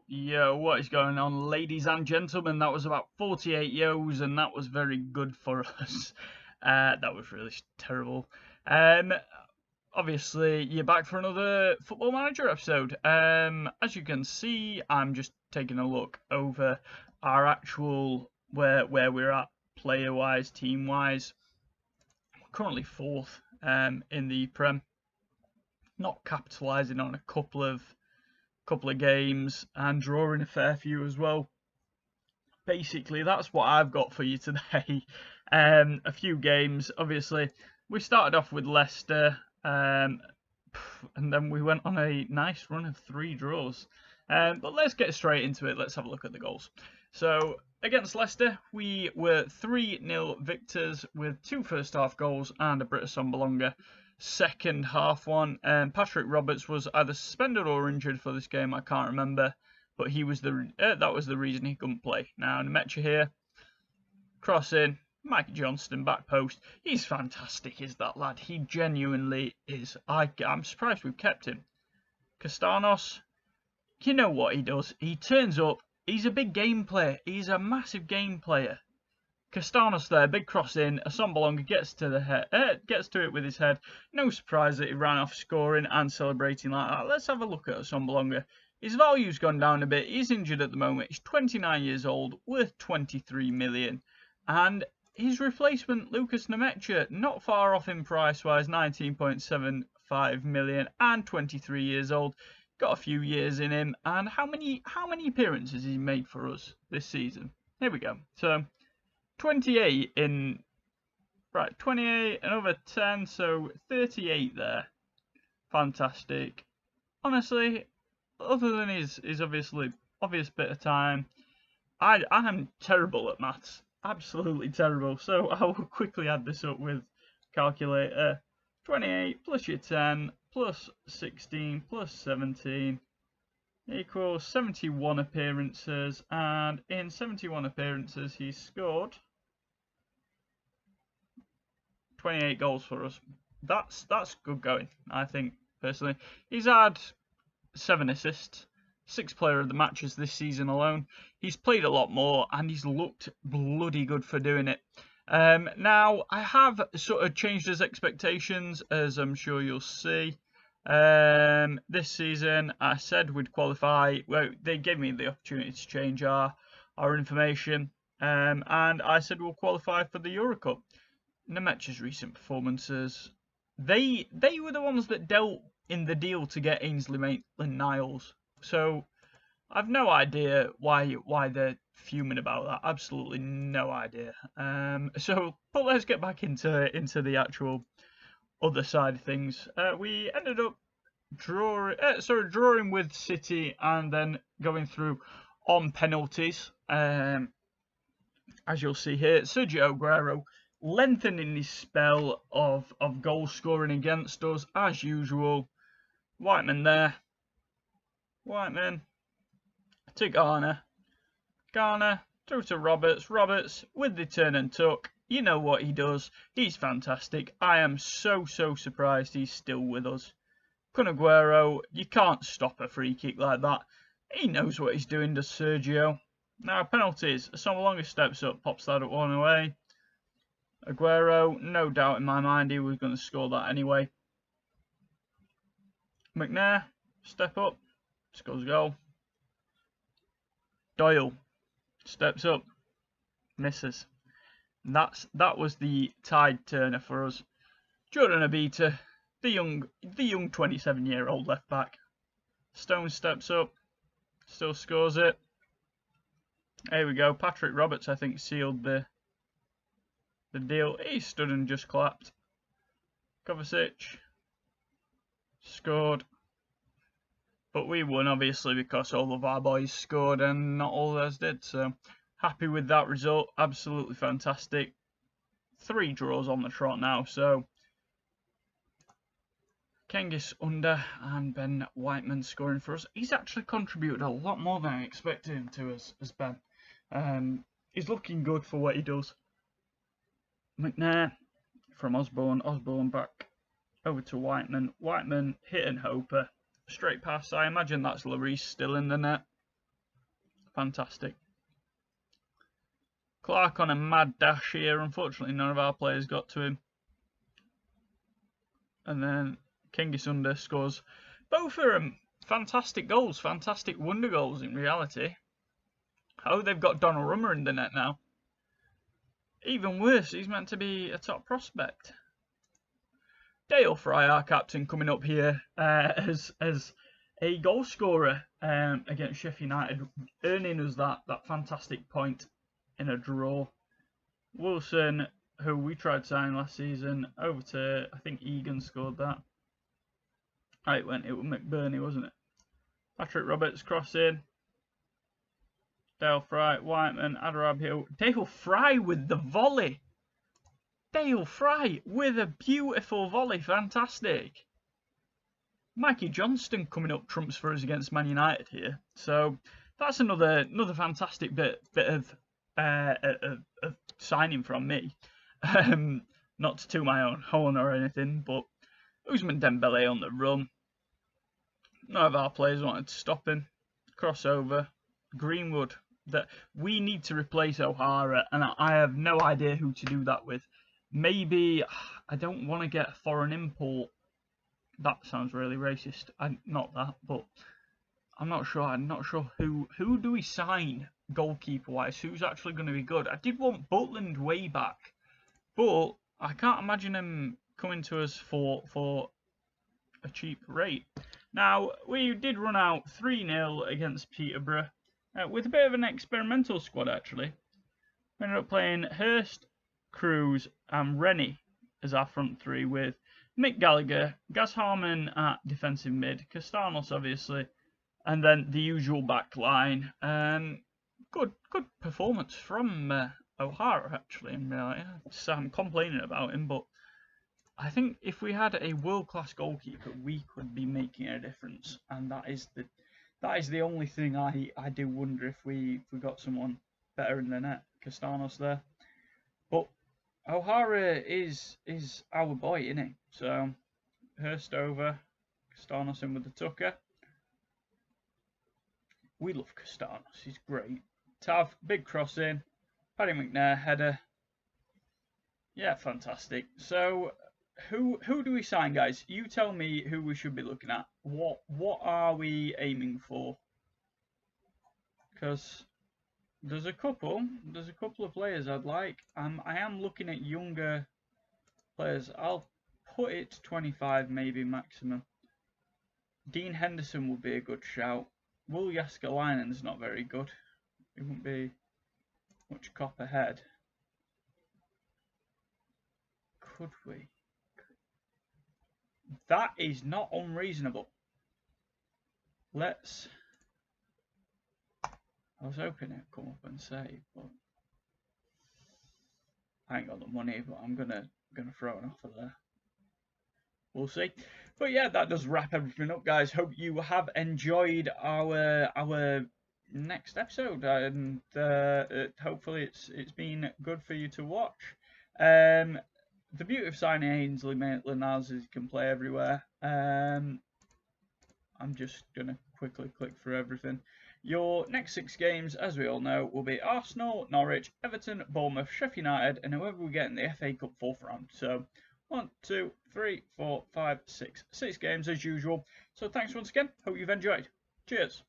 Yo, what is going on, ladies and gentlemen? That was about 48 yo's, and that was very good for us. That was really terrible. Obviously, you're back for another Football Manager episode. As you can see, I'm just taking a look over our actual where we're at player-wise, team-wise. Currently fourth in the Prem. Not capitalising on a couple of games and drawing a fair few as well. Basically, that's what I've got for you today. A few games. Obviously, we started off with Leicester, and then we went on a nice run of 3 draws. But let's get straight into it. Let's have a look at the goals. So, against Leicester, we were 3-0 victors with 2 first-half goals and a British Sombalonga second half one. Patrick Roberts was either suspended or injured for this game. I can't remember, but he was that was the reason he couldn't play. Now Nemecha here, cross in, Mike Johnston back post. He's fantastic, is that lad? He genuinely is. I'm surprised we've kept him. Kastanos, you know what he does? He turns up. He's a big game player. He's a massive game player. Kastanos there, big cross in. Sombalonga gets to the head, gets to it with his head. No surprise that he ran off scoring and celebrating like that. Let's have a look at Sombalonga. His value's gone down a bit. He's injured at the moment. He's 29 years old, worth 23 million. And his replacement, Lucas Nemecha, not far off in price-wise, 19.75 million and 23 years old. Got a few years in him. And how many appearances has he made for us this season? Here we go. So 28 in, right, 28, another 10, so 38 there. Fantastic. Honestly, other than his obvious bit of time, I'm terrible at maths. Absolutely terrible. So I will quickly add this up with calculator. 28 plus your 10 plus 16 plus 17 equals 71 appearances, and in 71 appearances he scored 28 goals for us. That's good going, I think, personally. He's had 7 assists, 6 player of the matches this season alone. He's played a lot more and he's looked bloody good for doing it. Now, I have sort of changed his expectations, as I'm sure you'll see. This season, I said we'd qualify. Well, they gave me the opportunity to change our information, and I said we'll qualify for the Euro Cup. Nemecha's recent performances, they were the ones that dealt in the deal to get Ainsley Maitland-Niles. So I've no idea why they're fuming about that. Absolutely no idea. But let's get back into the actual other side of things. We ended up drawing with City and then going through on penalties. As you'll see here, Sergio Aguero lengthening his spell of goal scoring against us as usual. Whiteman there. Whiteman to Garner. Garner through to Roberts. Roberts with the turn and tuck. You know what he does. He's fantastic. I am so surprised he's still with us. Kun Aguero, you can't stop a free kick like that. He knows what he's doing, does Sergio. Now penalties. Sombalonga steps up, pops that one away. Aguero, no doubt in my mind he was going to score that anyway. McNair, step up, scores a goal. Doyle, steps up, misses. That was the tide turner for us. Jordan Abita, the young 27-year-old left back. Stone steps up, still scores it. There we go. Patrick Roberts, I think, sealed the deal. He stood and just clapped. Kovacic scored. But we won, obviously, because all of our boys scored and not all of us did. So, happy with that result. Absolutely fantastic. 3 draws on the trot now. So, Kengis under and Ben Whiteman scoring for us. He's actually contributed a lot more than I expected him to as Ben. He's looking good for what he does. McNair from Osborne. Osborne back over to Whiteman. Whiteman hit and hoper. Straight pass. I imagine that's Lloris still in the net. Fantastic. Clark on a mad dash here. Unfortunately, none of our players got to him. And then Kingisunder scores both of them. Fantastic goals, fantastic wonder goals in reality. Oh, they've got Donnarumma in the net now. Even worse, he's meant to be a top prospect. Dale Fry, our captain, coming up here as a goal scorer against Sheffield United, earning us that fantastic point in a draw. Wilson, who we tried signing last season, over to, I think Egan scored that. It was McBurney, wasn't it? Patrick Roberts crossing. Dale Fry, Whiteman, Adarabio. Dale Fry with the volley. Dale Fry with a beautiful volley. Fantastic. Mikey Johnston coming up trumps for us against Man United here. So that's another fantastic bit of signing from me. Not to toot my own horn or anything, but Ousmane Dembele on the run. None of our players wanted to stop him. Crossover. Greenwood. That we need to replace O'Hara, and I have no idea who to do that with. Maybe I don't want to get a foreign import. That sounds really racist. Not that, but I'm not sure. I'm not sure who do we sign goalkeeper wise. Who's actually going to be good? I did want Butland way back, but I can't imagine him coming to us for a cheap rate. Now we did run out 3-0 against Peterbrough. With a bit of an experimental squad, actually. We ended up playing Hurst, Cruz, and Rennie as our front three, with Mick Gallagher, Gaz Harmon at defensive mid, Kastanos, obviously, and then the usual back line. Good performance from O'Hara, actually. I'm complaining about him, but I think if we had a world-class goalkeeper, we could be making a difference, and that is the only thing I do wonder if we got someone better in the net. Kastanos there. But O'Hara is our boy, isn't he? So Hurst over, Kastanos in with the tucker. We love Kastanos, he's great. Tav, big cross in. Paddy McNair, header. Yeah, fantastic. So who do we sign, guys? You tell me who we should be looking at. What are we aiming for? Because there's a couple of players I'd like. I am looking at younger players. I'll put it to 25 maybe maximum. Dean Henderson would be a good shout. Will Jaskalainen's not very good. He wouldn't be much cop ahead. Could we? That is not unreasonable. I was hoping it'd come up and say, but I ain't got the money, but I'm gonna throw an offer there. We'll see. But yeah, that does wrap everything up, guys. Hope you have enjoyed our next episode, and hopefully it's been good for you to watch. The beauty of signing Ainsley Maitland-Niles is you can play everywhere. I'm just going to quickly click through everything. Your next 6 games, as we all know, will be Arsenal, Norwich, Everton, Bournemouth, Sheffield United, and whoever we get in the FA Cup 4th round. So 1, 2, 3, 4, 5, 6. 6 games as usual. So thanks once again. Hope you've enjoyed. Cheers.